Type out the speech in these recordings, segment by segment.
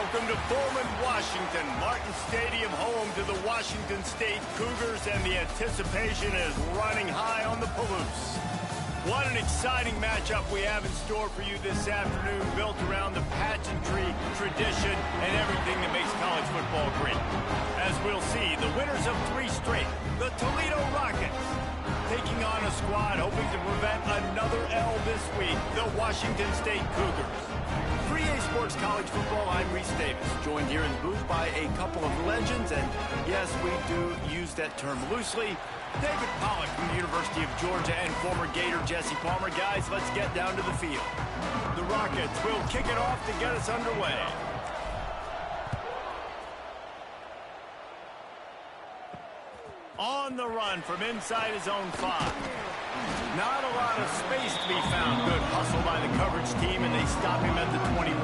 Welcome to Pullman, Washington. Martin Stadium, home to the Washington State Cougars, and the anticipation is running high on the Palouse. What an exciting matchup we have in store for you this afternoon, built around the pageantry, tradition, and everything that makes college football great. As we'll see, the winners of 3 straight, the Toledo Rockets, taking on a squad hoping to prevent another L this week, the Washington State Cougars. For EA Sports College Football, I'm Reese Davis, joined here in the booth by a couple of legends, and yes, we do use that term loosely. David Pollack from the University of Georgia and former Gator Jesse Palmer. Guys, let's get down to the field. The Rockets will kick it off to get us underway. On the run from inside his own 5. Not a lot of space to be found. Good hustle by the coverage team, and they stop him at the 21.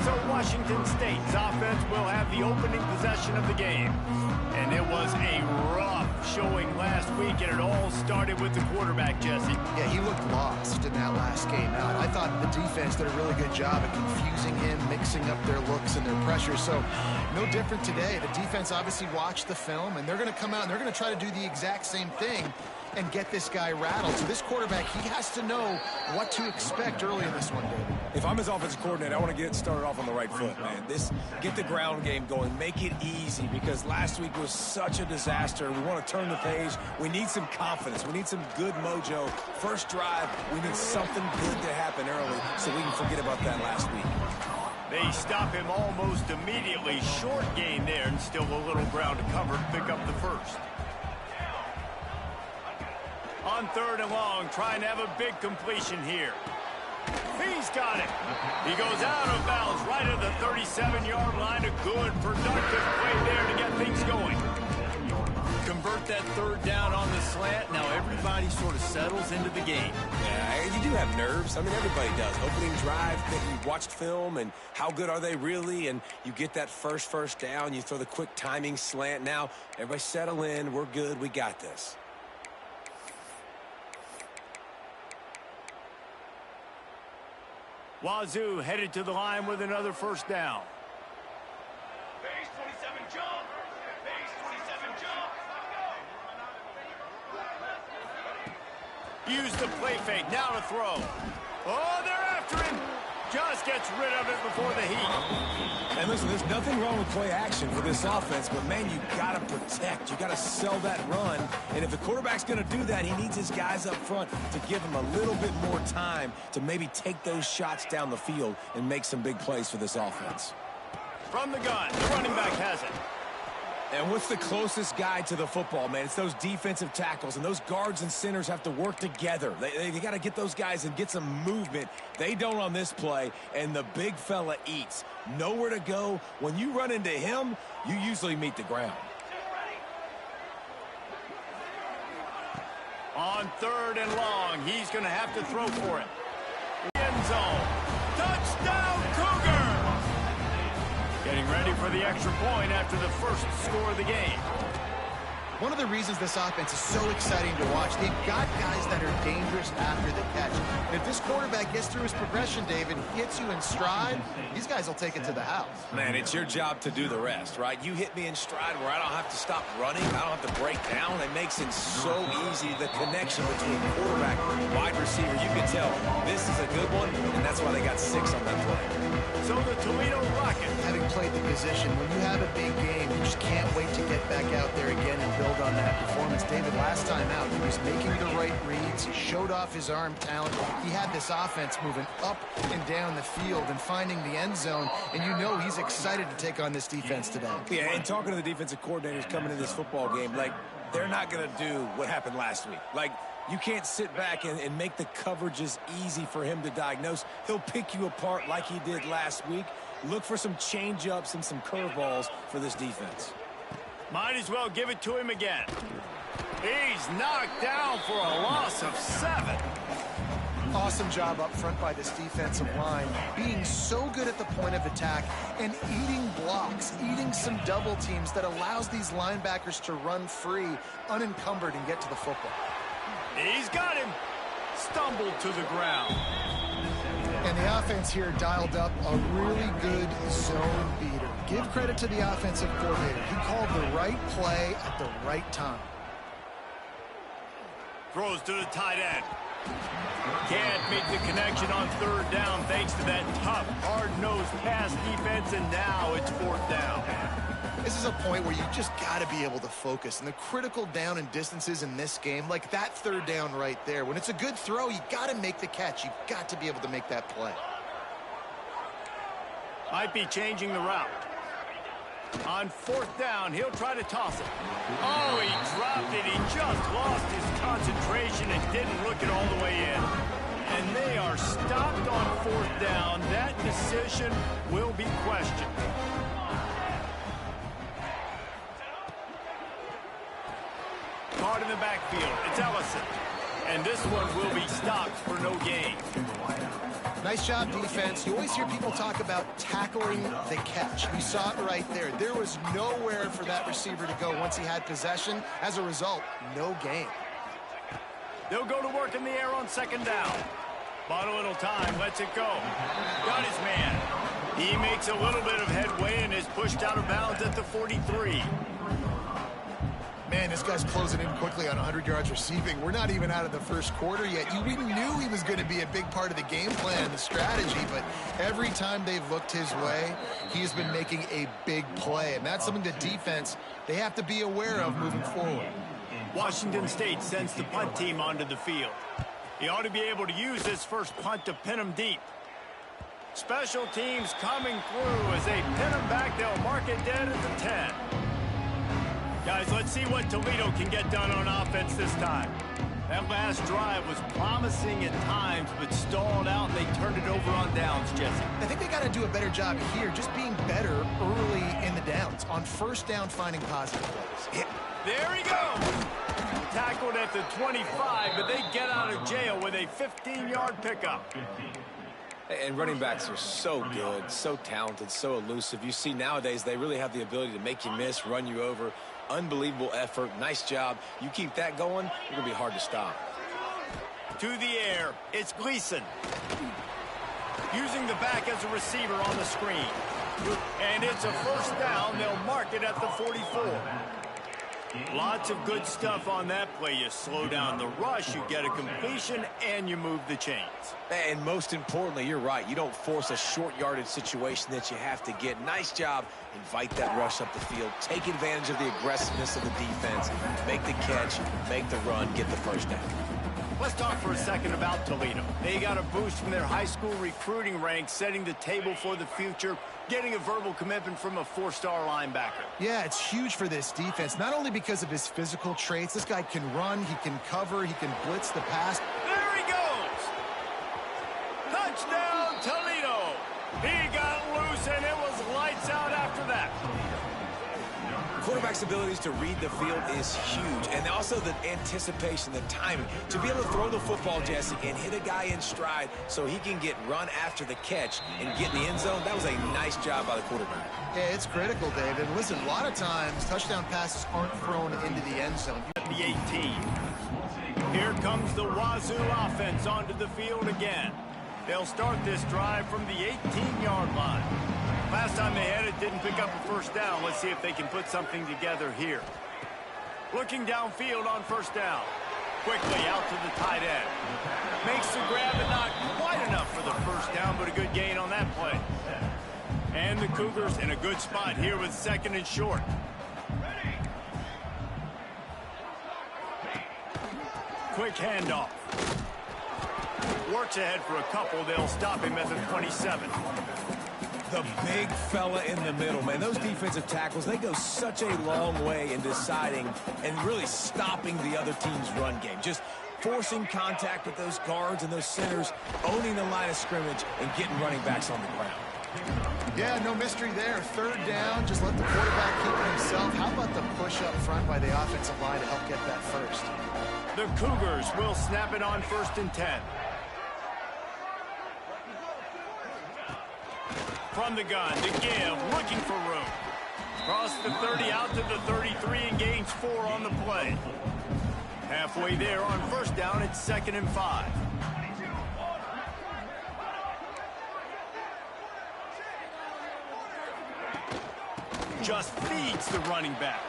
So Washington State's offense will have the opening possession of the game. And it was a rough showing last week, and it all started with the quarterback, Jesse. Yeah, he looked lost in that last game out. I thought the defense did a really good job of confusing him, mixing up their looks and their pressure. So no different today. The defense obviously watched the film, and they're going to come out and they're going to try to do the exact same thing and get this guy rattled. So this quarterback, he has to know what to expect early in this one, David. If I'm his offensive coordinator, I want to get it started off on the right foot, man. Get the ground game going. Make it easy, because last week was such a disaster. We want to turn the page. We need some confidence. We need some good mojo. First drive, we need something good to happen early so we can forget about that last week. They stop him almost immediately. Short gain there, and still a little ground to cover to pick up the first. On 3rd and long, trying to have a big completion here. He's got it. He goes out of bounds right at the 37-yard line. A good, productive play there to get things going. Convert that 3rd down on the slant. Now everybody sort of settles into the game. Yeah, you do have nerves. I mean, everybody does. Opening drive, you watched film, and how good are they really? And you get that first down. You throw the quick timing slant. Now everybody settle in. We're good. We got this. Wazoo headed to the line with another first down. Base 27 jump. Base 27 jump. Use the play fake. Now to throw. Oh, they're after him. Just gets rid of it before the heat. And listen, there's nothing wrong with play action for this offense, but, man, you got to protect. You got to sell that run. And if the quarterback's going to do that, he needs his guys up front to give him a little bit more time to maybe take those shots down the field and make some big plays for this offense. From the gun, the running back has it. And what's the closest guy to the football, man? It's those defensive tackles, and those guards and centers have to work together. They got to get those guys and get some movement. They don't on this play, and the big fella eats. Nowhere to go. When you run into him, you usually meet the ground. On 3rd and long, he's going to have to throw for it. End zone. Touchdown, Cougar! Getting ready for the extra point after the first score of the game. One of the reasons this offense is so exciting to watch, they've got guys that are dangerous after the catch. And if this quarterback gets through his progression, David, hits you in stride, these guys will take it to the house. Man, it's your job to do the rest, right? You hit me in stride where I don't have to stop running. I don't have to break down. It makes it so easy, the connection between quarterback and wide receiver. You can tell this is a good one, and that's why they got 6 on that play. So the Toledo Rockets, having played the position, when you have a big game, you just can't wait to get back out there again and build on that performance. David, last time out, he was making the right reads. He showed off his arm talent. He had this offense moving up and down the field and finding the end zone, and you know he's excited to take on this defense today. Yeah, and talking to the defensive coordinators coming into this football game, like, they're not going to do what happened last week. Like, you can't sit back and make the coverages easy for him to diagnose. He'll pick you apart like he did last week. Look for some change-ups and some curveballs for this defense. might as well give it to him again. He's knocked down for a loss of 7. Awesome job up front by this defensive line, being so good at the point of attack and eating blocks, eating some double teams that allows these linebackers to run free, unencumbered, and get to the football. He's got him. Stumbled to the ground. And the offense here dialed up a really good zone beater. Give credit to the offensive coordinator. He called the right play at the right time. Throws to the tight end. Can't make the connection on third down thanks to that tough, hard-nosed pass defense, and now it's fourth down. This is a point where you just got to be able to focus. And the critical down and distances in this game, like that third down right there, when it's a good throw, you got to make the catch. You've got to be able to make that play. Might be changing the route. On fourth down, he'll try to toss it. Oh, he dropped it. He just lost his concentration and didn't look it all the way in. And they are stopped on fourth down. That decision will be questioned. Caught in the backfield. It's Ellison. And this one will be stopped for no gain. Nice job, defense. You always hear people talk about tackling the catch. You saw it right there. There was nowhere for that receiver to go once he had possession. As a result, no gain. They'll go to work in the air on second down. Bought a little time, lets it go. Got his man. He makes a little bit of headway and is pushed out of bounds at the 43. Man, this guy's closing in quickly on 100 yards receiving. We're not even out of the first quarter yet. We knew he was going to be a big part of the game plan and the strategy, but every time they've looked his way, he has been making a big play, and that's something the defense, they have to be aware of moving forward. Washington State sends the punt team onto the field. He ought to be able to use this first punt to pin him deep. Special teams coming through as they pin him back. They'll mark it dead at the 10. Guys, let's see what Toledo can get done on offense this time. That last drive was promising at times, but stalled out, and they turned it over on downs, Jesse. I think they got to do a better job here, just being better early in the downs, on first down finding positive plays. Yeah. There he goes. Tackled at the 25, but they get out of jail with a 15-yard pickup. And running backs are so good, so talented, so elusive. You see nowadays they really have the ability to make you miss, run you over. Unbelievable effort. Nice job. You keep that going, it's going to be hard to stop. To the air, it's Gleason. Using the back as a receiver on the screen. And it's a first down. They'll mark it at the 44. Lots of good stuff on that play. You slow down the rush, you get a completion, and you move the chains. And most importantly, you're right. You don't force a short yardage situation that you have to get. Nice job. Invite that rush up the field. Take advantage of the aggressiveness of the defense. Make the catch, make the run, get the first down. Let's talk for a second about Toledo. They got a boost from their high school recruiting ranks, setting the table for the future, getting a verbal commitment from a four-star linebacker. Yeah, it's huge for this defense, not only because of his physical traits. This guy can run, he can cover, he can blitz the pass. There he goes! Touchdown, Toledo! He got loose, and it was lights out after that. Quarterback's abilities to read the field is huge, and also the anticipation, the timing. To be able to throw the football, Jesse, and hit a guy in stride so he can get run after the catch and get in the end zone, that was a nice job by the quarterback. Yeah, it's critical, David. Listen, a lot of times, touchdown passes aren't thrown into the end zone. The 18. Here comes the Wazoo offense onto the field again. They'll start this drive from the 18-yard line. Last time they had it, didn't pick up a first down. Let's see if they can put something together here. Looking downfield on first down. Quickly out to the tight end. Makes the grab, and not quite enough for the first down, but a good gain on that play. And the Cougars in a good spot here with second and short. Quick handoff. Works ahead for a couple. They'll stop him at the 27. The big fella in the middle, man. Those defensive tackles, they go such a long way in deciding and really stopping the other team's run game. Just forcing contact with those guards and those centers, owning the line of scrimmage, and getting running backs on the ground. Yeah, no mystery there. Third down, just let the quarterback keep it himself. How about the push up front by the offensive line to help get that first? The Cougars will snap it on 1st and 10. From the gun to give, looking for room. Cross the 30 out to the 33 and gains 4 on the play. Halfway there on first down, it's 2nd and 5. just feeds the running back.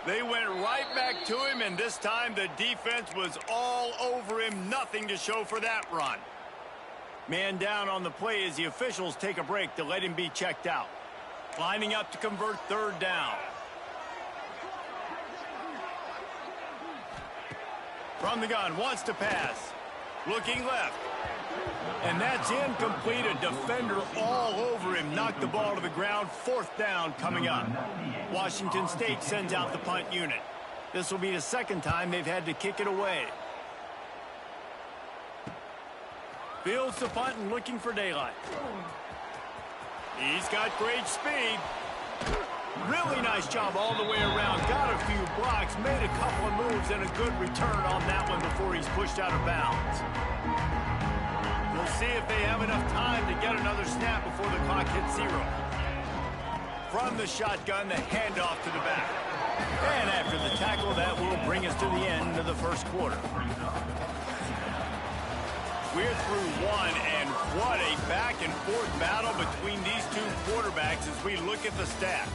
They went right back to him, and this time the defense was all over him. Nothing to show for that run. Man down on the play as the officials take a break to let him be checked out. Lining up to convert third down. From the gun, wants to pass. Looking left. And that's incomplete. A defender all over him. Knocked the ball to the ground. Fourth down coming up. Washington State sends out the punt unit. This will be the second time they've had to kick it away. Fields the punt and looking for daylight. He's got great speed. Really nice job all the way around. Got a few blocks, made a couple of moves, and a good return on that one before he's pushed out of bounds. We'll see if they have enough time to get another snap before the clock hits 0. From the shotgun, the handoff to the back. And after the tackle, that will bring us to the end of the first quarter. We're through one, and what a back-and-forth battle between these two quarterbacks as we look at the stats.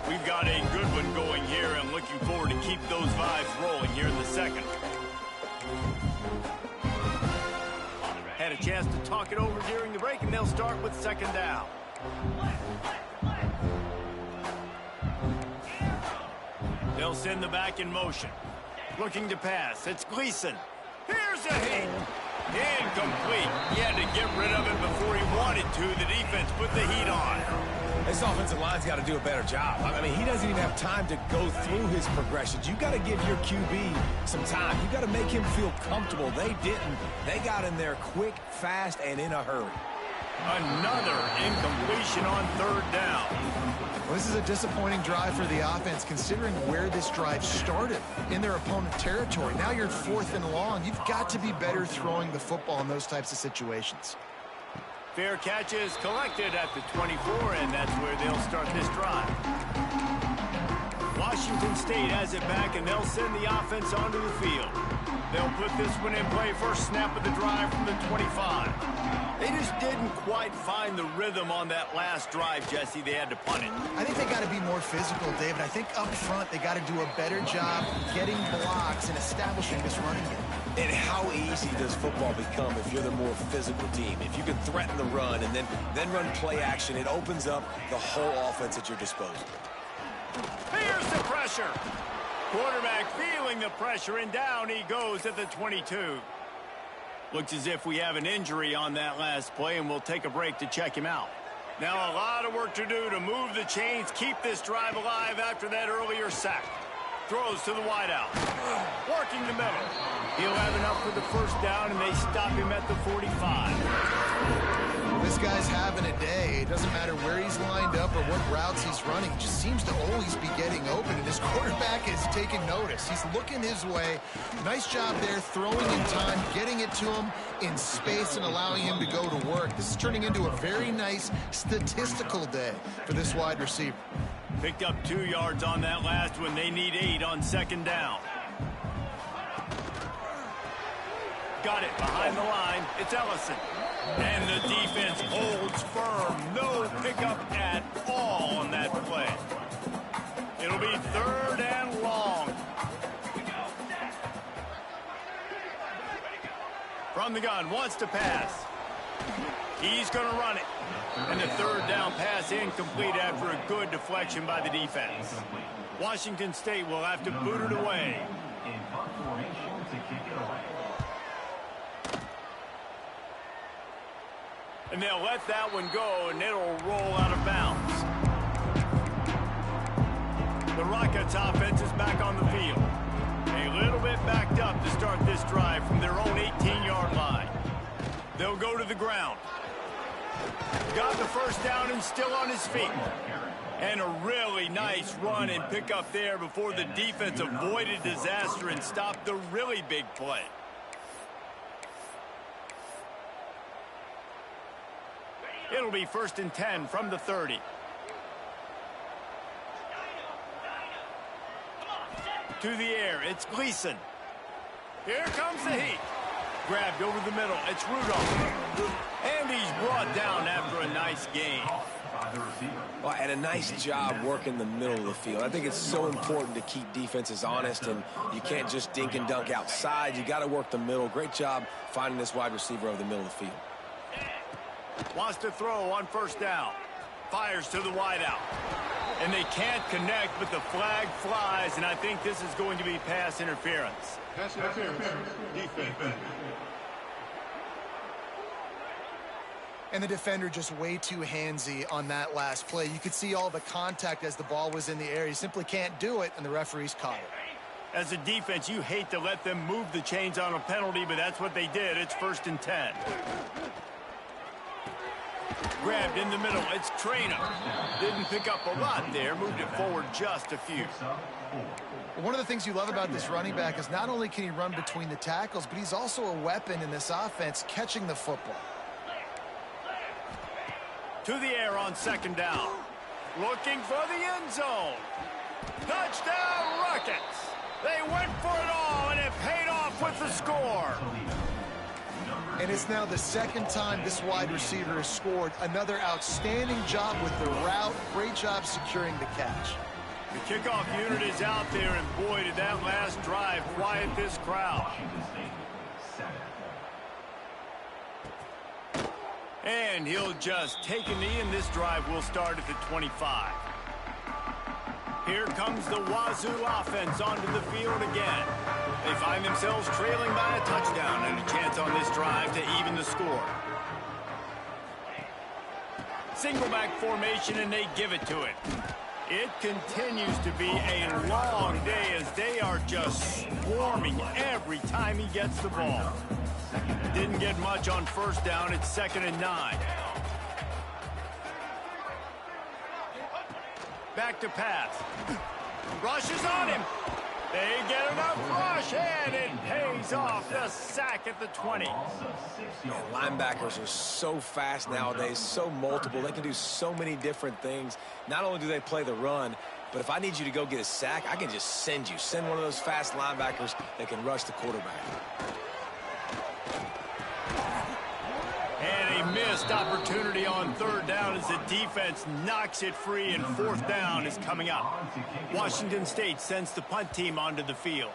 We've got a good one going here, and looking forward to keep those vibes rolling here in the second. Had a chance to talk it over during the break, and they'll start with second down. They'll send the back in motion. Looking to pass. It's Gleason. Here's a hit. Incomplete. He had to get rid of it before he wanted to. The defense put the heat on. This offensive line's got to do a better job. I mean, he doesn't even have time to go through his progressions. You got to give your QB some time. You got to make him feel comfortable. They didn't. They got in there quick, fast, and in a hurry. Another incompletion on third down. Well, this is a disappointing drive for the offense, considering where this drive started, in their opponent territory. Now you're 4th and long. You've got to be better throwing the football in those types of situations. Fair catch is collected at the 24, and that's where they'll start this drive. Washington State has it back, and they'll send the offense onto the field. They'll put this one in play. First snap of the drive from the 25. They just didn't quite find the rhythm on that last drive, Jesse. They had to punt it. I think they got to be more physical, David. I think up front they got to do a better job getting blocks and establishing this running game. And how easy does football become if you're the more physical team? If you can threaten the run and then run play action, it opens up the whole offense at your disposal. Here's the pressure. Quarterback feeling the pressure, and down he goes at the 22. Looks as if we have an injury on that last play, and we'll take a break to check him out. Now a lot of work to do to move the chains, keep this drive alive after that earlier sack. Throws to the wideout. Working the middle. He'll have enough for the first down, and they stop him at the 45. This guy's having a day. It doesn't matter where he's lined up or what routes he's running. He just seems to always be getting open, and his quarterback is taking notice. He's looking his way. Nice job there, throwing in time, getting it to him in space and allowing him to go to work. This is turning into a very nice statistical day for this wide receiver. Picked up 2 yards on that last one. They need 8 on second down. Got it behind the line. It's Ellison. And the defense holds firm. No pickup at all on that play. It'll be third and long. From the gun, wants to pass. He's going to run it. And the third down pass incomplete after a good deflection by the defense. Washington State will have to boot it away. And they'll let that one go, and it'll roll out of bounds. The Rockets offense is back on the field. A little bit backed up to start this drive from their own 18-yard line. They'll go to the ground. Got the first down and still on his feet. And a really nice run and pick up there before the defense avoided disaster and stopped the really big play. It'll be 1st and 10 from the 30. To the air, it's Gleason. Here comes the heat. Grabbed over the middle. It's Rudolph. And he's brought down after a nice gain. Well, and a nice job working the middle of the field. I think it's so important to keep defenses honest, and you can't just dink and dunk outside. You got to work the middle. Great job finding this wide receiver over the middle of the field. Wants to throw on first down. Fires to the wideout. And they can't connect, but the flag flies, and I think this is going to be pass interference. Pass interference. Defense. And the defender just way too handsy on that last play. You could see all the contact as the ball was in the air. He simply can't do it, and the referees caught it. As a defense, you hate to let them move the chains on a penalty, but that's what they did. It's 1st and 10. Grabbed in the middle. It's Trainer. Didn't pick up a lot there. Moved it forward just a few. One of the things you love about this running back is not only can he run between the tackles, but he's also a weapon in this offense, catching the football. To the air on 2nd down. Looking for the end zone. Touchdown, Rockets. They went for it all, and it paid off with the score. And it's now the 2nd time this wide receiver has scored. Another outstanding job with the route. Great job securing the catch. The kickoff unit is out there, and boy, did that last drive quiet this crowd. And he'll just take a knee, and this drive will start at the 25. Here comes the Wazoo offense onto the field again. They find themselves trailing by a touchdown and a chance on this drive to even the score. Single back formation, and they give it to it. It continues to be a long day as they are just swarming every time he gets the ball. Didn't get much on first down. It's 2nd and 9. Back to pass. Rushes on him. They get enough rush, and it pays off. The sack at the 20. Yeah, linebackers are so fast nowadays, so multiple. They can do so many different things. Not only do they play the run, but if I need you to go get a sack, I can just send you. Send one of those fast linebackers that can rush the quarterback. And a missed opportunity on 3rd down as the defense knocks it free, and 4th down is coming up. Washington State sends the punt team onto the field.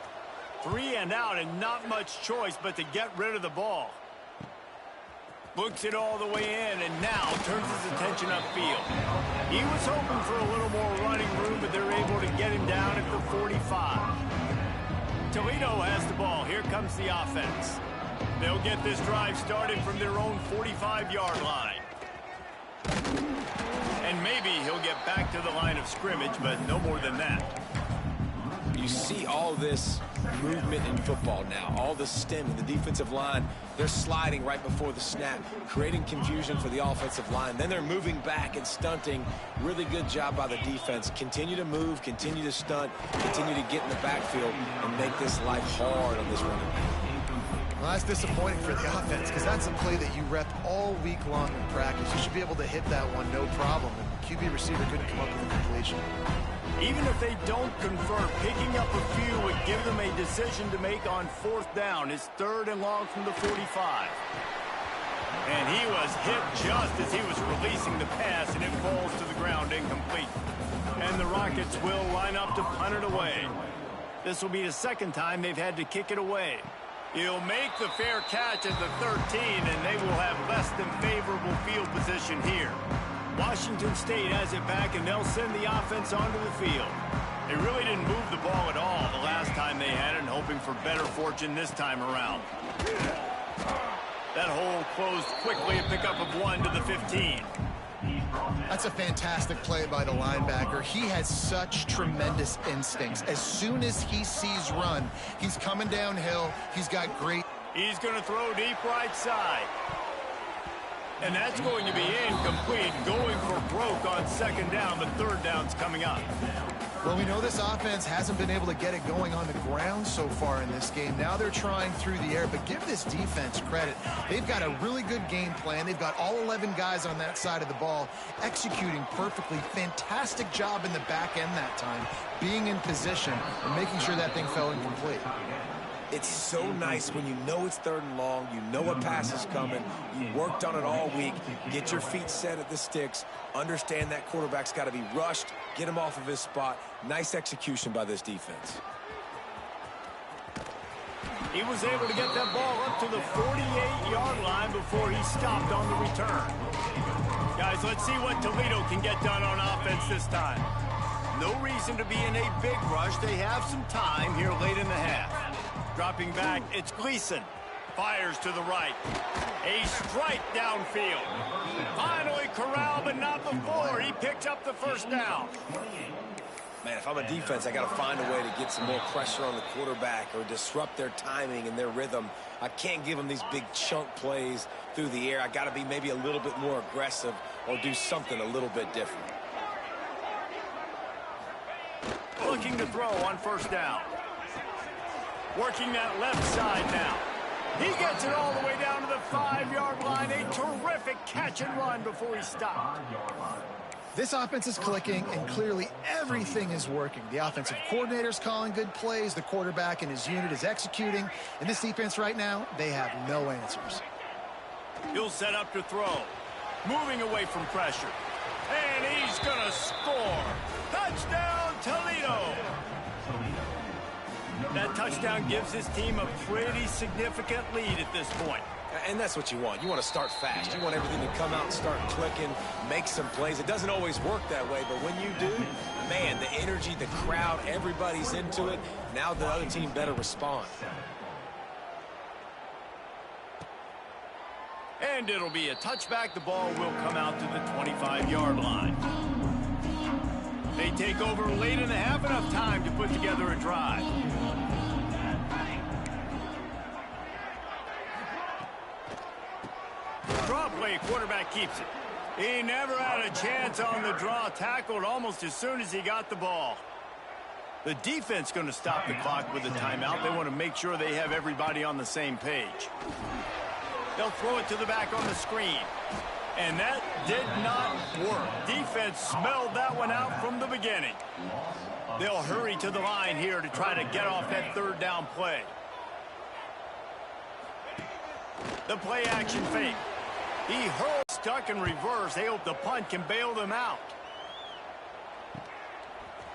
3 and out, and not much choice but to get rid of the ball. Looks it all the way in, and now turns his attention upfield. He was hoping for a little more running room, but they're able to get him down at the 45. Toledo has the ball. Here comes the offense. They'll get this drive started from their own 45-yard line. And maybe he'll get back to the line of scrimmage, but no more than that. You see all this movement in football now, all the stemming, the defensive line, they're sliding right before the snap, creating confusion for the offensive line. Then they're moving back and stunting. Really good job by the defense. Continue to move, continue to stunt, continue to get in the backfield and make this life hard on this running back. Well, that's disappointing for the offense because that's a play that you rep all week long in practice. You should be able to hit that one no problem. And the QB receiver couldn't come up with a completion. Even if they don't convert, picking up a few would give them a decision to make on 4th down. It's 3rd and long from the 45. And he was hit just as he was releasing the pass, and it falls to the ground incomplete. And the Rockets will line up to punt it away. This will be the 2nd time they've had to kick it away. He'll make the fair catch at the 13, and they will have less than favorable field position here. Washington State has it back, and they'll send the offense onto the field. They really didn't move the ball at all the last time they had it, and hoping for better fortune this time around. That hole closed quickly, a pickup of 1 to the 15. That's a fantastic play by the linebacker. He has such tremendous instincts. As soon as he sees run, he's coming downhill. He's got great... He's going to throw deep right side. And that's going to be incomplete. Going for broke on 2nd down, but 3rd down's coming up. Well, we know this offense hasn't been able to get it going on the ground so far in this game. Now they're trying through the air, but give this defense credit. They've got a really good game plan. They've got all 11 guys on that side of the ball executing perfectly. Fantastic job in the back end that time, being in position and making sure that thing fell incomplete. It's so nice when you know it's 3rd and long, you know a pass is coming, you worked on it all week, get your feet set at the sticks, understand that quarterback's got to be rushed, get him off of his spot. Nice execution by this defense. He was able to get that ball up to the 48-yard line before he stopped on the return. Guys, let's see what Toledo can get done on offense this time. No reason to be in a big rush. They have some time here late in the half. Dropping back, it's Gleason. Fires to the right. A strike downfield. Finally corralled, but not before. He picks up the first down. Man, if I'm a defense, I got to find a way to get some more pressure on the quarterback or disrupt their timing and their rhythm. I can't give them these big chunk plays through the air. I got to be maybe a little bit more aggressive or do something a little bit different. Looking to throw on first down. Working that left side now. He gets it all the way down to the 5-yard line. A terrific catch and run before he stopped. This offense is clicking, and clearly everything is working. The offensive coordinator's calling good plays. The quarterback and his unit is executing. And this defense right now, they have no answers. He'll set up to throw. Moving away from pressure. And he's going to score. Touchdown, Toledo! That touchdown gives his team a pretty significant lead at this point. And that's what you want. You want to start fast. You want everything to come out and start clicking, make some plays. It doesn't always work that way, but when you do, man, the energy, the crowd, everybody's into it. Now the other team better respond. And it'll be a touchback. The ball will come out to the 25-yard line. They take over late in the half, enough time to put together a drive. Draw play, quarterback keeps it. He never had a chance on the draw, tackled almost as soon as he got the ball. The defense going to stop the clock with a timeout. They want to make sure they have everybody on the same page. They'll throw it to the back on the screen. And that did not work. Defense smelled that one out from the beginning. They'll hurry to the line here to try to get off that 3rd down play. The play action fake. He hurled, stuck in reverse. They hope the punt can bail them out.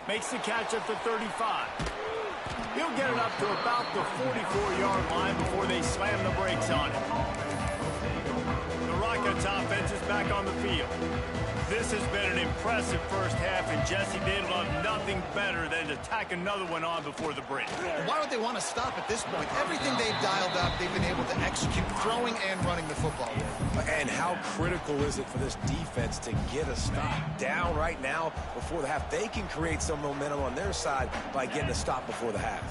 Makes the catch at the 35. He'll get it up to about the 44-yard line before they slam the brakes on it. The Rockets offense is back on the field. This has been an impressive first half, and Jesse, they'd love nothing better than to tack another one on before the break. Why would they want to stop at this point? Everything they've dialed up, they've been able to execute, throwing and running the football. And how critical is it for this defense to get a stop down right now before the half? They can create some momentum on their side by getting a stop before the half.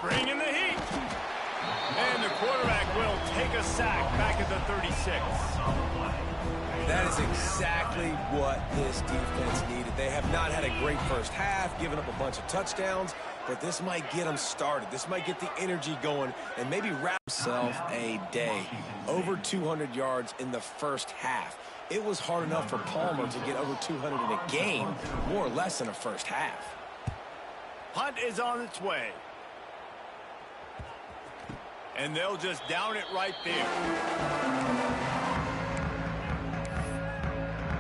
Bring in the heat. And the quarterback will take a sack back at the 36. That is exactly what this defense needed. They have not had a great first half, given up a bunch of touchdowns, but this might get them started. This might get the energy going and maybe wrap himself a day. Over 200 yards in the first half. It was hard enough for Palmer to get over 200 in a game, more or less in a first half. Punt is on its way. And they'll just down it right there.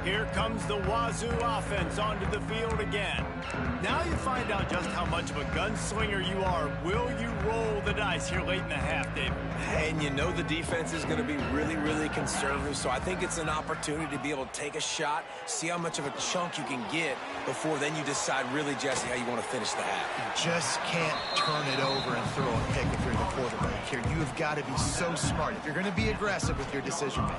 Here comes the Wazoo offense onto the field again. Now you find out just how much of a gunslinger you are. Will you roll the dice here late in the half, David? And you know the defense is going to be really, really conservative, so I think it's an opportunity to be able to take a shot, see how much of a chunk you can get before then you decide really, Jesse, how you want to finish the half. You just can't turn it over and throw a pick if you're the quarterback here. You have got to be so smart if you're going to be aggressive with your decision-making.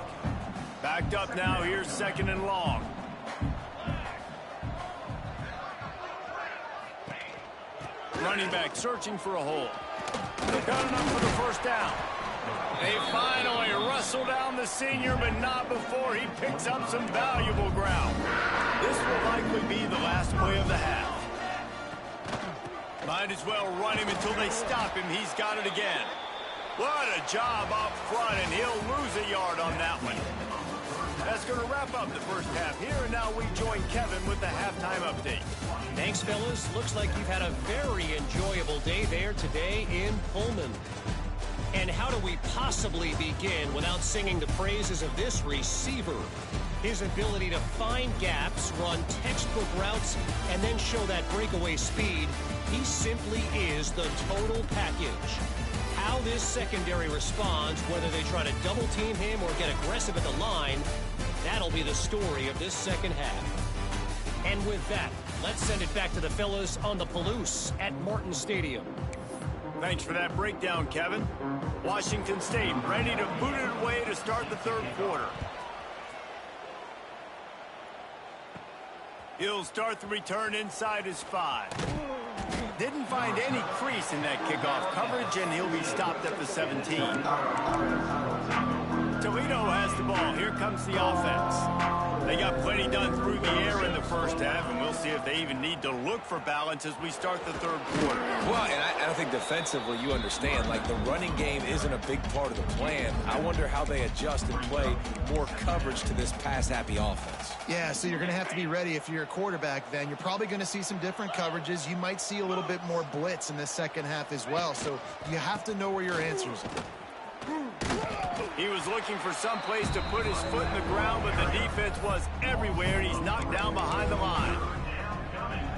Backed up now, here's 2nd and long. Running back searching for a hole. Got enough for the first down. They finally wrestle down the senior, but not before he picks up some valuable ground. This will likely be the last play of the half. Might as well run him until they stop him. He's got it again. What a job up front, and he'll lose a yard on that one. That's going to wrap up the first half here, and now we join Kevin with the halftime update. Thanks, fellas. Looks like you've had a very enjoyable day there today in Pullman. And how do we possibly begin without singing the praises of this receiver? His ability to find gaps, run textbook routes, and then show that breakaway speed. He simply is the total package. How this secondary responds, whether they try to double team him or get aggressive at the line, that'll be the story of this second half. And with that, let's send it back to the fellas on the Palouse at Martin Stadium. Thanks for that breakdown, Kevin. Washington State ready to boot it away to start the third quarter. He'll start the return inside his 5. Didn't find any crease in that kickoff coverage, and he'll be stopped at the 17. Toledo has the ball. Here comes the offense. They got plenty done through the air in the first half, and we'll see if they even need to look for balance as we start the third quarter. Well, and I think defensively, you understand, like the running game isn't a big part of the plan. I wonder how they adjust and play more coverage to this pass-happy offense. Yeah, so you're going to have to be ready if you're a quarterback then. You're probably going to see some different coverages. You might see a little bit more blitz in the second half as well, so you have to know where your answers are. He was looking for some place to put his foot in the ground, but the defense was everywhere, and he's knocked down behind the line.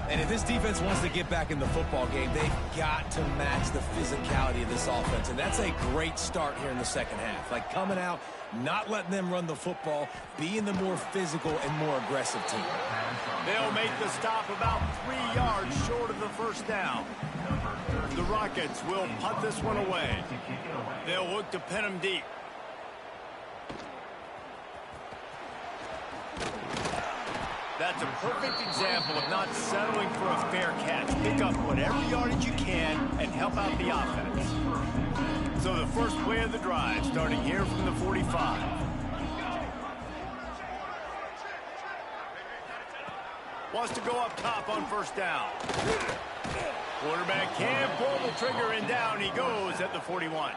And if this defense wants to get back in the football game, they've got to match the physicality of this offense, and that's a great start here in the second half. Like coming out, not letting them run the football, being the more physical and more aggressive team. They'll make the stop about 3 yards short of the first down. The Rockets will punt this one away. They'll look to pin him deep. That's a perfect example of not settling for a fair catch. Pick up whatever yardage you can and help out the offense. So the first play of the drive, starting here from the 45. Wants to go up top on first down. Quarterback can pull the trigger, and down he goes at the 41.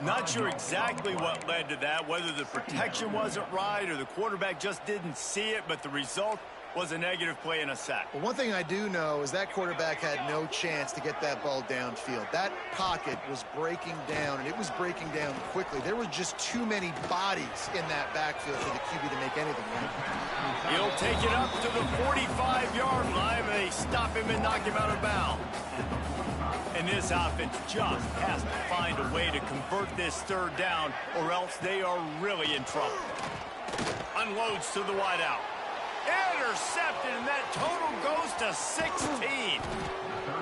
Not sure exactly what led to that, whether the protection wasn't right or the quarterback just didn't see it, but the result was a negative play and a sack. Well, one thing I do know is that quarterback had no chance to get that ball downfield. That pocket was breaking down, and it was breaking down quickly. There were just too many bodies in that backfield for the QB to make anything happen. He'll take it up to the 45-yard line, and they stop him and knock him out of bounds. And this offense just has to find a way to convert this third down, or else they are really in trouble. Unloads to the wideout. Intercepted, and that total goes to 16.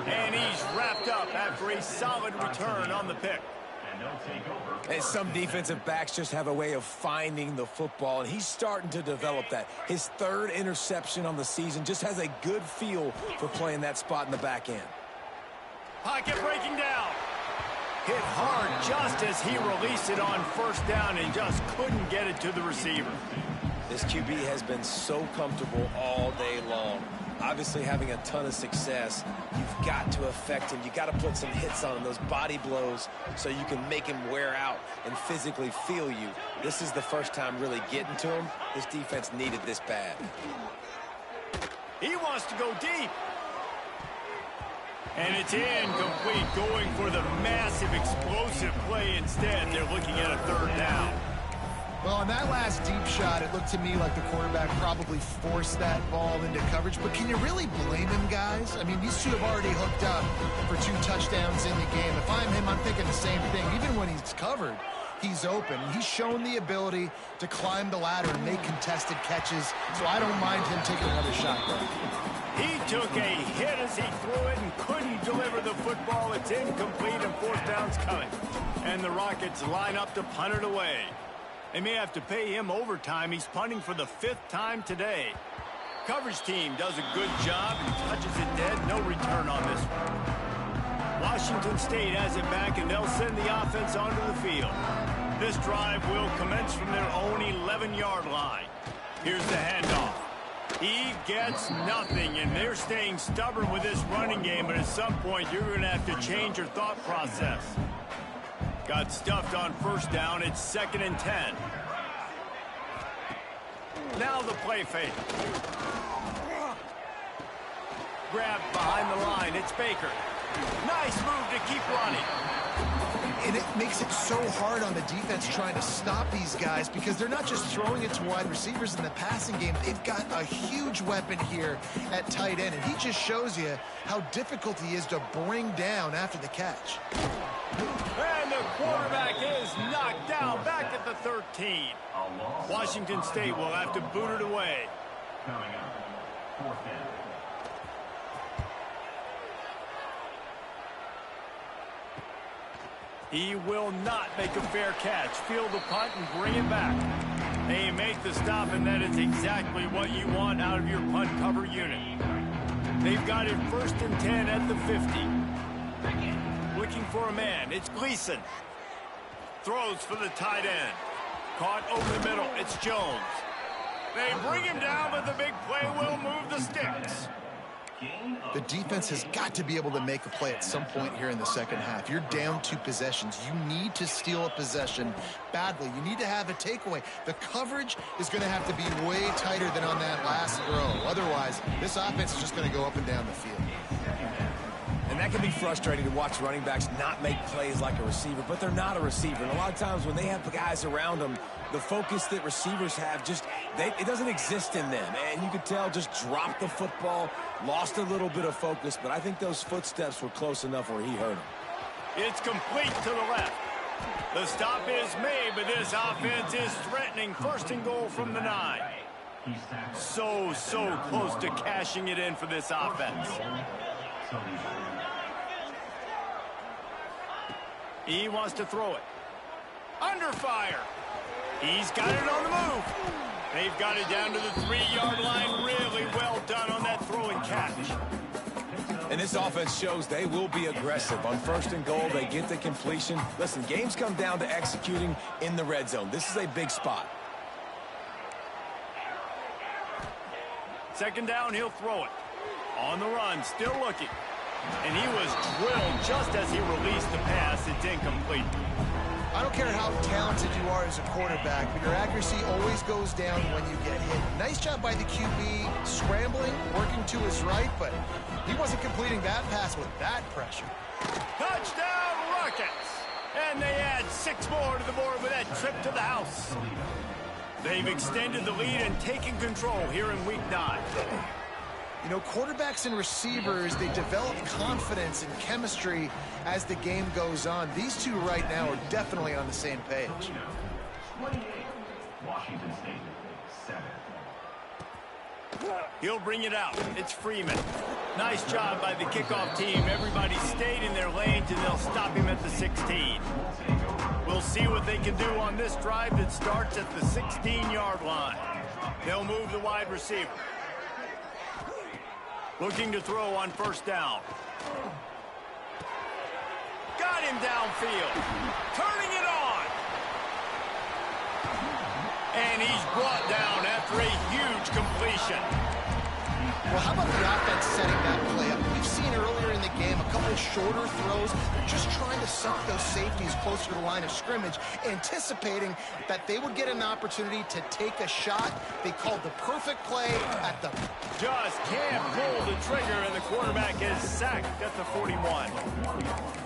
And he's wrapped up after a solid return on the pick. And some defensive backs just have a way of finding the football, and he's starting to develop that. His third interception on the season, just has a good feel for playing that spot in the back end. Pocket breaking down. Hit hard just as he released it on first down and just couldn't get it to the receiver. This QB has been so comfortable all day long. Obviously having a ton of success. You've got to affect him. You've got to put some hits on him, those body blows, so you can make him wear out and physically feel you. This is the first time really getting to him. This defense needed this bad. He wants to go deep. And it's incomplete, going for the massive explosive play instead. They're looking at a third down. Well, on that last deep shot, it looked to me like the quarterback probably forced that ball into coverage. But can you really blame him, guys? I mean, these two have already hooked up for 2 touchdowns in the game. If I'm him, I'm thinking the same thing. Even when he's covered, he's open. He's shown the ability to climb the ladder and make contested catches. So I don't mind him taking another shot there. He took a hit as he threw it and couldn't deliver the football. It's incomplete and fourth down's coming. And the Rockets line up to punt it away. They may have to pay him overtime. He's punting for the 5th time today. Coverage team does a good job and touches it dead. No return on this one. Washington State has it back, and they'll send the offense onto the field. This drive will commence from their own 11-yard line. Here's the handoff. He gets nothing, and they're staying stubborn with this running game, but at some point you're going to have to change your thought process. Got stuffed on first down. It's 2nd and 10. Now the play fake. Grabbed behind the line. It's Baker. Nice move to keep running. And it makes it so hard on the defense trying to stop these guys because they're not just throwing it to wide receivers in the passing game. They've got a huge weapon here at tight end, and he just shows you how difficult he is to bring down after the catch. And the quarterback is knocked down back at the 13. Washington State will have to boot it away. Coming up, 4th down. He will not make a fair catch. Field the punt and bring it back. They make the stop, and that is exactly what you want out of your punt cover unit. They've got it 1st and 10 at the 50. Looking for a man. It's Gleason. Throws for the tight end. Caught over the middle. It's Jones. They bring him down, but the big play will move the sticks. The defense has got to be able to make a play at some point here in the second half. You're down 2 possessions. You need to steal a possession badly. You need to have a takeaway. The coverage is going to have to be way tighter than on that last throw. Otherwise, this offense is just going to go up and down the field. And that can be frustrating to watch running backs not make plays like a receiver, but they're not a receiver. And a lot of times when they have the guys around them, the focus that receivers have it doesn't exist in them. And you could tell just dropped the football, lost a little bit of focus, but I think those footsteps were close enough where he hurt him. It's complete to the left. The stop is made, but this offense is threatening 1st and goal from the 9. So close to cashing it in for this offense. He wants to throw it. Under fire. He's got it on the move. They've got it down to the 3-yard line. Really well done on that throw and catch. And this offense shows they will be aggressive. On 1st and goal, they get the completion. Listen, games come down to executing in the red zone. This is a big spot. 2nd down, he'll throw it. On the run, still looking. And he was drilled just as he released the pass. It's incomplete. I don't care how talented you are as a quarterback, but your accuracy always goes down when you get hit. Nice job by the QB, scrambling, working to his right, but he wasn't completing that pass with that pressure. Touchdown, Rockets! And they add 6 more to the board with that trip to the house. They've extended the lead and taken control here in Week 9. You know, quarterbacks and receivers, they develop confidence and chemistry as the game goes on. These two right now are definitely on the same page. 28, Washington State, 7. He'll bring it out. It's Freeman. Nice job by the kickoff team. Everybody stayed in their lanes, and they'll stop him at the 16. We'll see what they can do on this drive that starts at the 16-yard line. They'll move the wide receiver. Looking to throw on 1st down. Got him downfield. Turning it on. And he's brought down after a huge completion. Well, how about the offense setting that play up? We've seen earlier in the game a couple shorter throws. They're just trying to suck those safeties closer to the line of scrimmage, anticipating that they would get an opportunity to take a shot. They called the perfect play at the... Just can't pull the trigger, and the quarterback is sacked at the 41.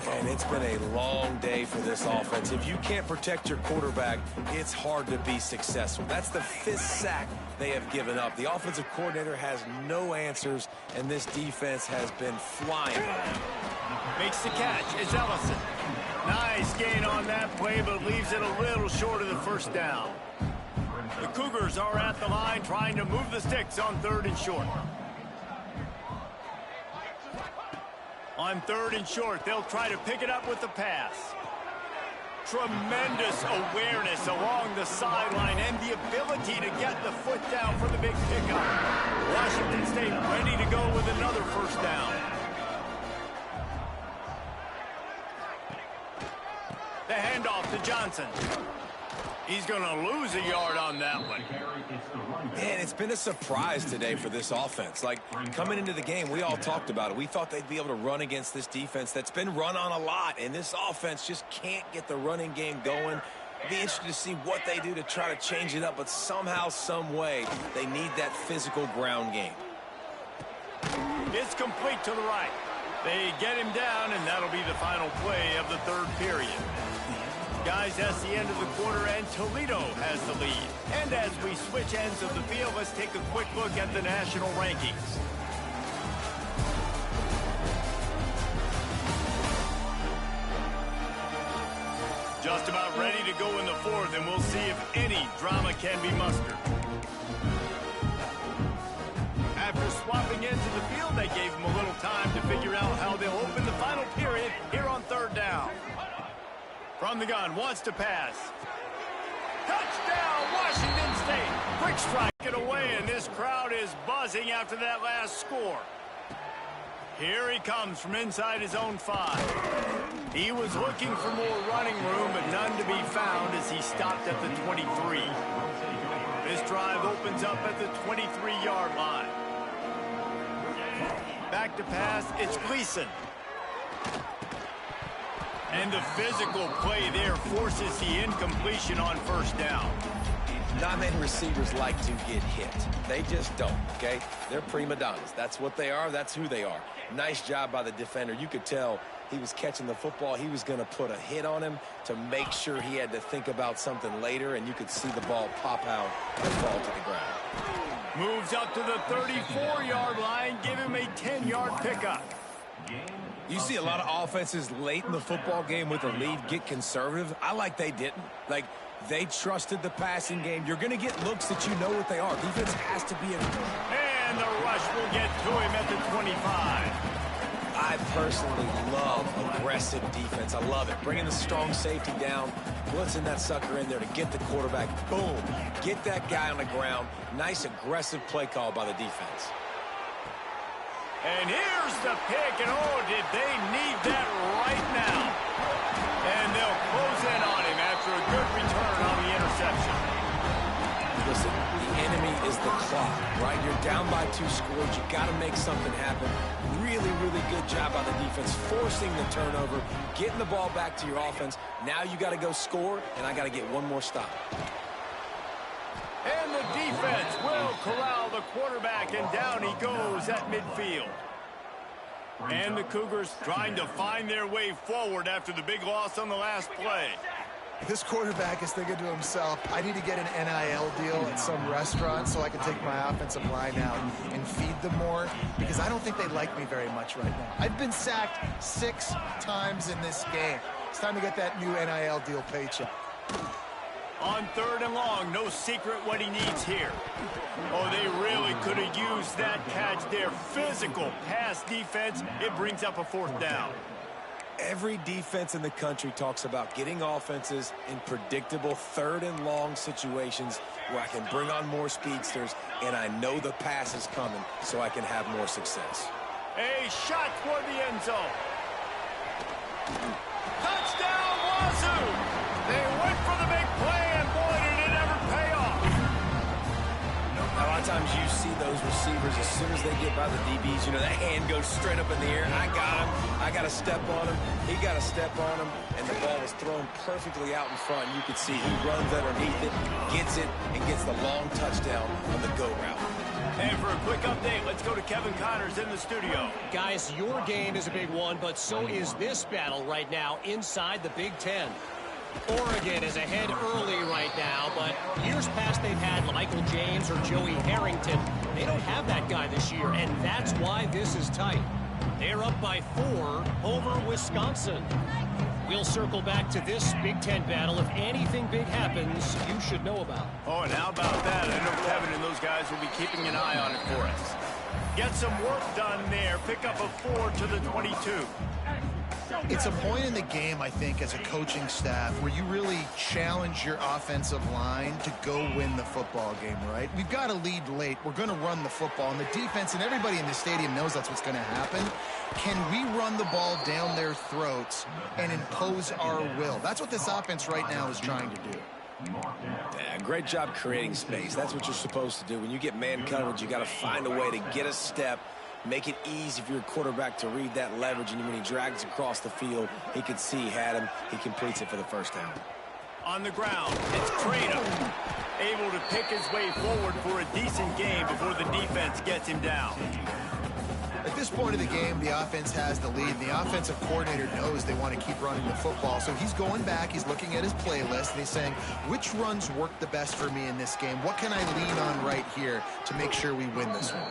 And it's been a long day for this offense. If you can't protect your quarterback, it's hard to be successful. That's the 5th sack they have given up. The offensive coordinator has no answers, and this defense has been flying around. Makes the catch. It's Ellison. Nice gain on that play, but leaves it a little short of the 1st down. The Cougars are at the line trying to move the sticks on 3rd and short. On 3rd and short, they'll try to pick it up with the pass. Tremendous awareness along the sideline and the ability to get the foot down for the big pickup. Washington State ready to go with another 1st down. The handoff to Johnson. He's going to lose a yard on that one. Man, it's been a surprise today for this offense. Like, coming into the game, we all talked about it. We thought they'd be able to run against this defense that's been run on a lot, and this offense just can't get the running game going. Be interested to see what they do to try to change it up, but somehow, some way, they need that physical ground game. It's complete to the right. They get him down, and that'll be the final play of the third period. Guys, that's the end of the quarter, and Toledo has the lead. And as we switch ends of the field, let's take a quick look at the national rankings. Just about ready to go in the fourth, and we'll see if any drama can be mustered. After swapping ends of the field, they gave them a little time to figure out how they'll open the final period here on third down. From the gun, wants to pass. Touchdown, Washington State. Quick strike it away, and this crowd is buzzing after that last score. Here he comes from inside his own 5. He was looking for more running room, but none to be found as he stopped at the 23. This drive opens up at the 23-yard line. Back to pass, it's Gleason. And the physical play there forces the incompletion on first down. Not many receivers like to get hit. They just don't, okay? They're prima donnas. That's what they are. That's who they are. Nice job by the defender. You could tell he was catching the football. He was going to put a hit on him to make sure he had to think about something later, and you could see the ball pop out and fall to the ground. Moves up to the 34-yard line. Give him a 10-yard pickup. You see a lot of offenses late in the football game with a lead get conservative. I like they didn't. Like, they trusted the passing game. You're going to get looks that you know what they are. Defense has to be And the rush will get to him at the 25. I personally love aggressive defense. I love it. Bringing the strong safety down, blitzing that sucker in there to get the quarterback. Boom. Get that guy on the ground. Nice aggressive play call by the defense. And here's the pick, and oh, did they need that right now. And they'll close in on him after a good return on the interception. Listen, the enemy is the clock, right? You're down by 2 scores. You got to make something happen. Really, really good job by the defense, forcing the turnover, getting the ball back to your offense. Now you got to go score, and I got to get one more stop. And the defense will corral the quarterback, and down he goes at midfield. And the Cougars trying to find their way forward after the big loss on the last play. This quarterback is thinking to himself, I need to get an NIL deal at some restaurant so I can take my offensive line out and feed them more, because I don't think they like me very much right now. I've been sacked 6 times in this game. It's time to get that new NIL deal paycheck. On third and long, no secret what he needs here. Oh, they really could have used that catch there. Physical pass defense. It brings up a fourth down. Every defense in the country talks about getting offenses in predictable third and long situations where I can bring on more speedsters and I know the pass is coming so I can have more success. A shot toward the end zone. Touchdown, Wazoo! They went for the big play, and boy, did it ever pay off. A lot of times you see those receivers, as soon as they get by the DBs, you know, that hand goes straight up in the air. I got him. I got to step on him. He got to step on him, and the ball was thrown perfectly out in front. You could see he runs underneath it, gets it, and gets the long touchdown on the go route. And for a quick update, let's go to Kevin Connors in the studio. Guys, your game is a big one, but so is this battle right now inside the Big Ten. Oregon is ahead early right now, but years past they've had Michael James or Joey Harrington. They don't have that guy this year, and that's why this is tight. They're up by 4 over Wisconsin. We'll circle back to this Big Ten battle. If anything big happens, you should know about. Oh, and how about that? I know Kevin and those guys will be keeping an eye on it for us. Get some work done there. Pick up a 4 to the 22. It's a point in the game, I think, as a coaching staff where you really challenge your offensive line to go win the football game, right? We've got a lead late. We're going to run the football, and the defense and everybody in the stadium knows that's what's going to happen. Can we run the ball down their throats and impose our will? That's what this offense right now is trying to do. Yeah, great job creating space. That's what you're supposed to do. When you get man coverage, you got to find a way to get a step, make it easy for your quarterback to read that leverage, and when he drags across the field, he could see he had him. He completes it for the first down. On the ground, it's Toledo, able to pick his way forward for a decent game before the defense gets him down. At this point of the game, the offense has the lead. The offensive coordinator knows they want to keep running the football, so he's going back, he's looking at his playlist, and he's saying, which runs work the best for me in this game? What can I lean on right here to make sure we win this one?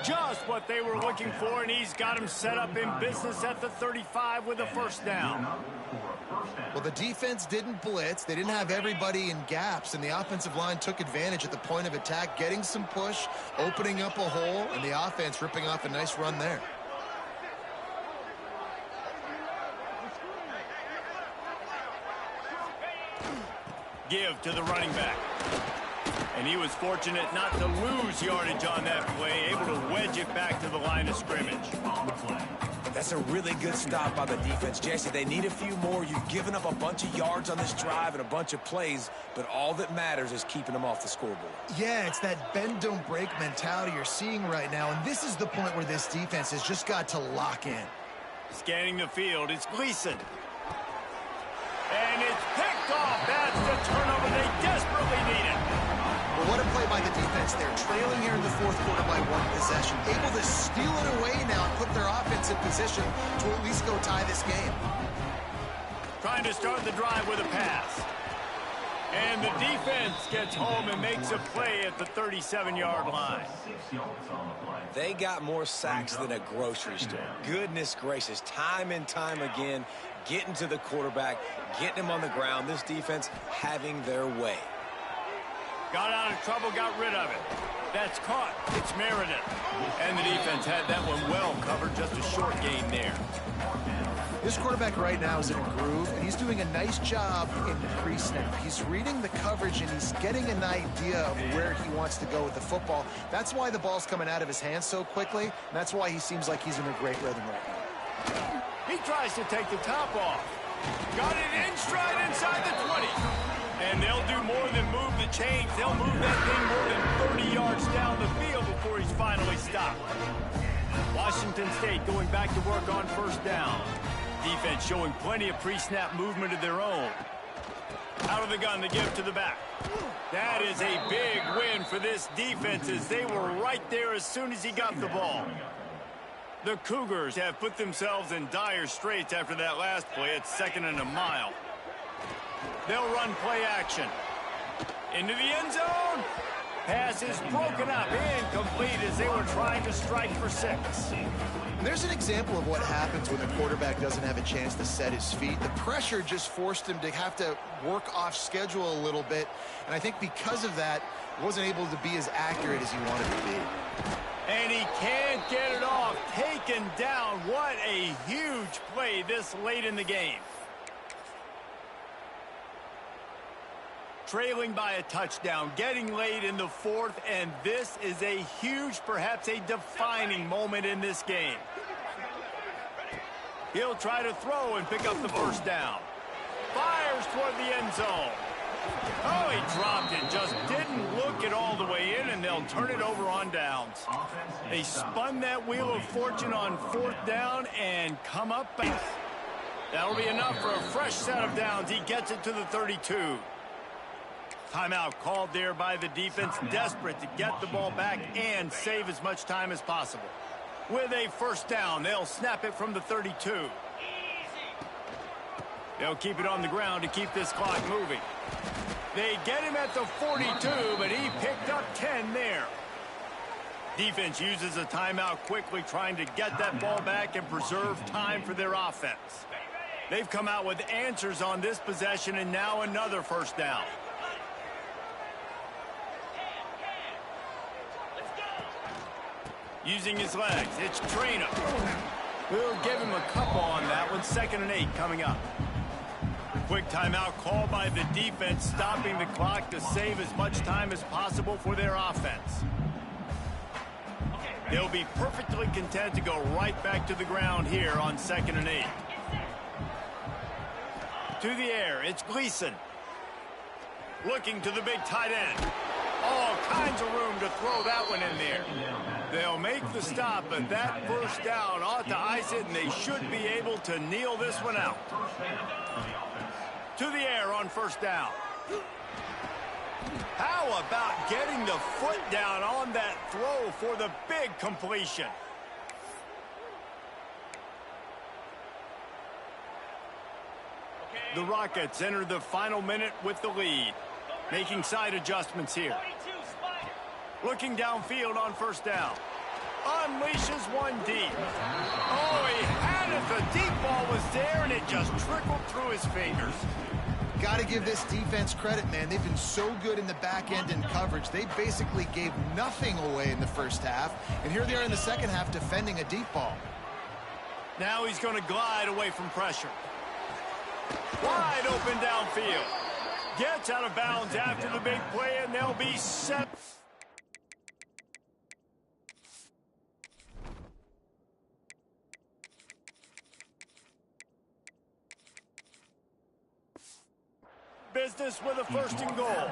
Just what they were looking for, and he's got him set up in business at the 35 with a first down. Well, the defense didn't blitz. They didn't have everybody in gaps, and the offensive line took advantage at the point of attack, getting some push, opening up a hole, and the offense ripping off a nice run there. Give to the running back. And he was fortunate not to lose yardage on that play, able to wedge it back to the line of scrimmage. That's a really good stop by the defense, Jesse. They need a few more. You've given up a bunch of yards on this drive and a bunch of plays, but all that matters is keeping them off the scoreboard. Yeah, it's that bend, don't break mentality you're seeing right now, and this is the point where this defense has just got to lock in. Scanning the field, it's Gleason. And it's picked off. That's the turnover they desperately needed. Well, what a play by the defense there. Trailing here in the fourth quarter by one possession. Able to steal it away now and put their offense in position to at least go tie this game. Trying to start the drive with a pass. And the defense gets home and makes a play at the 37-yard line. They got more sacks than a grocery store. Goodness gracious, time and time again, getting to the quarterback, getting him on the ground. This defense having their way. Got out of trouble, got rid of it. That's caught. It's Meredith. And the defense had that one well covered, just a short gain there. This quarterback right now is in a groove, and he's doing a nice job in pre-snap. He's reading the coverage, and he's getting an idea of where he wants to go with the football. That's why the ball's coming out of his hands so quickly, and that's why he seems like he's in a great rhythm right now. He tries to take the top off. Got it in stride inside the 20. And they'll do more than move the chains. They'll move that thing more than 30 yards down the field before he's finally stopped. Washington State going back to work on first down. Defense showing plenty of pre-snap movement of their own. Out of the gun, the give to the back. That is a big win for this defense as they were right there as soon as he got the ball. The Cougars have put themselves in dire straits after that last play. It's 2nd and a mile. They'll run play action. Into the end zone. Pass is broken up, incomplete as they were trying to strike for 6. There's an example of what happens when the quarterback doesn't have a chance to set his feet. The pressure just forced him to have to work off schedule a little bit, and I think because of that, wasn't able to be as accurate as he wanted to be. And he can't get it off. Taken down. What a huge play this late in the game. Trailing by a touchdown, getting late in the fourth, and this is a huge, perhaps a defining moment in this game. He'll try to throw and pick up the first down. Fires toward the end zone. Oh, he dropped it, just didn't look it all the way in, and they'll turn it over on downs. They spun that wheel of fortune on fourth down and come up back. That'll be enough for a fresh set of downs. He gets it to the 32. Timeout called there by the defense, desperate to get the ball back and save as much time as possible. With a first down, they'll snap it from the 32. They'll keep it on the ground to keep this clock moving. They get him at the 42, but he picked up 10 there. Defense uses a timeout quickly, trying to get that ball back and preserve time for their offense. They've come out with answers on this possession, and now another first down. Using his legs, it's Toledo. We'll give him a couple on that one. 2nd and 8 coming up. Quick timeout called by the defense, stopping the clock to save as much time as possible for their offense. They'll be perfectly content to go right back to the ground here on 2nd and 8. To the air, it's Gleason. Looking to the big tight end. All kinds of room to throw that one in there. They'll make the stop, but that first down ought to ice it, and they should be able to kneel this one out. to the air on first down. How about getting the foot down on that throw for the big completion? The Rockets enter the final minute with the lead, making side adjustments here. Looking downfield on first down. Unleashes one deep. Oh, he had it. The deep ball was there, and it just trickled through his fingers. Got to give this defense credit, man. They've been so good in the back end in coverage. They basically gave nothing away in the first half, and here they are in the second half defending a deep ball. Now he's going to glide away from pressure. Wide open downfield. Gets out of bounds after the big play, and they'll be set. Business with a first and goal.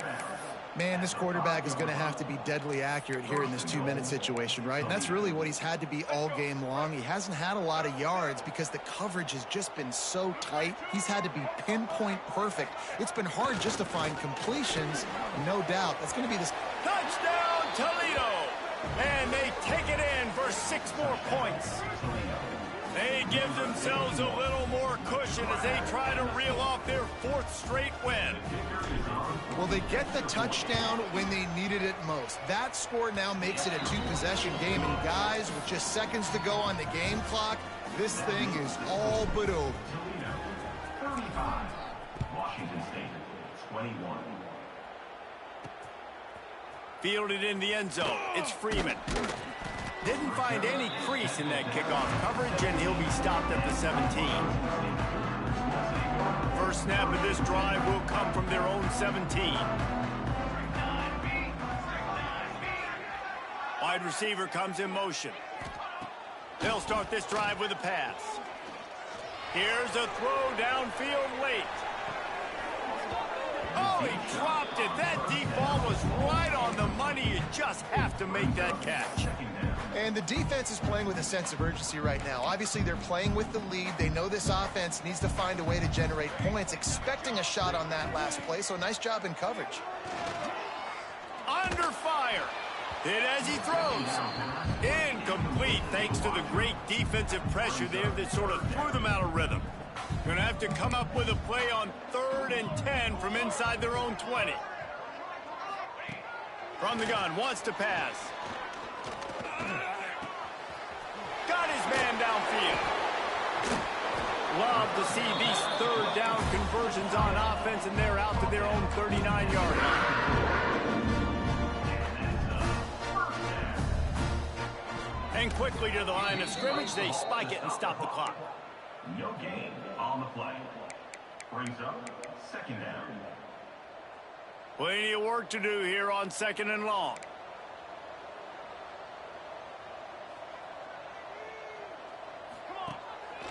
Man, this quarterback is going to have to be deadly accurate here in this 2-minute situation, right? And that's really what he's had to be all game long. He hasn't had a lot of yards because the coverage has just been so tight. He's had to be pinpoint perfect. It's been hard just to find completions, no doubt. That's going to be this. Touchdown, Toledo! And they take it in for 6 more points. They give themselves a little more cushion as they try to reel off their 4th straight win. Well, they get the touchdown when they needed it most. That score now makes it a 2-possession game. And guys, with just seconds to go on the game clock, this thing is all but over. 35. Washington State, 21. Fielded in the end zone. It's Freeman. Didn't find any crease in that kickoff coverage, and he'll be stopped at the 17. First snap of this drive will come from their own 17. Wide receiver comes in motion. They'll start this drive with a pass. Here's a throw downfield late. Oh, he dropped it. That deep ball was right on the money. You just have to make that catch. And the defense is playing with a sense of urgency right now. Obviously, they're playing with the lead. They know this offense needs to find a way to generate points, expecting a shot on that last play, so nice job in coverage. Under fire. Hit as he throws. Incomplete, thanks to the great defensive pressure there that sort of threw them out of rhythm. Going to have to come up with a play on 3rd and 10 from inside their own 20. From the gun, wants to pass. Got his man downfield. Love to see these 3rd down conversions on offense, and they're out to their own 39-yard line. And quickly to the line of scrimmage, they spike it and stop the clock. No gain on the play. Brings up 2nd down. Plenty of work to do here on 2nd and long.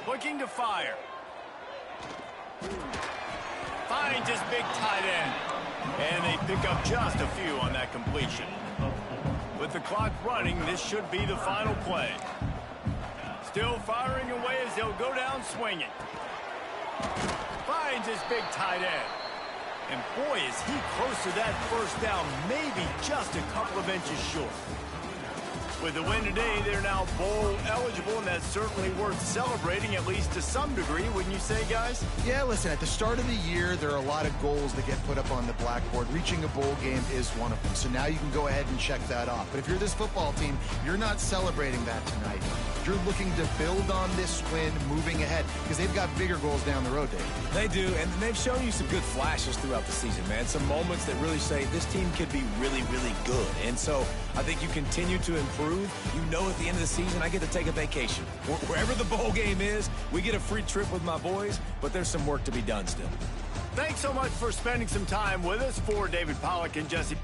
Looking to fire. Finds his big tight end. And they pick up just a few on that completion. With the clock running, this should be the final play. Still firing away as they'll go down swinging. Finds his big tight end. And boy, is he close to that first down, maybe just a couple of inches short. With the win today, they're now bowl eligible, and that's certainly worth celebrating, at least to some degree, wouldn't you say, guys? Yeah, listen, at the start of the year, there are a lot of goals that get put up on the blackboard. Reaching a bowl game is one of them. So now you can go ahead and check that off. But if you're this football team, you're not celebrating that tonight. You're looking to build on this win moving ahead because they've got bigger goals down the road, Dave. They do, and they've shown you some good flashes throughout the season, man. Some moments that really say this team could be really, really good. And so I think you continue to improve. You know at the end of the season, I get to take a vacation. Wherever the bowl game is, we get a free trip with my boys, but there's some work to be done still. Thanks so much for spending some time with us. For David Pollack and Jesse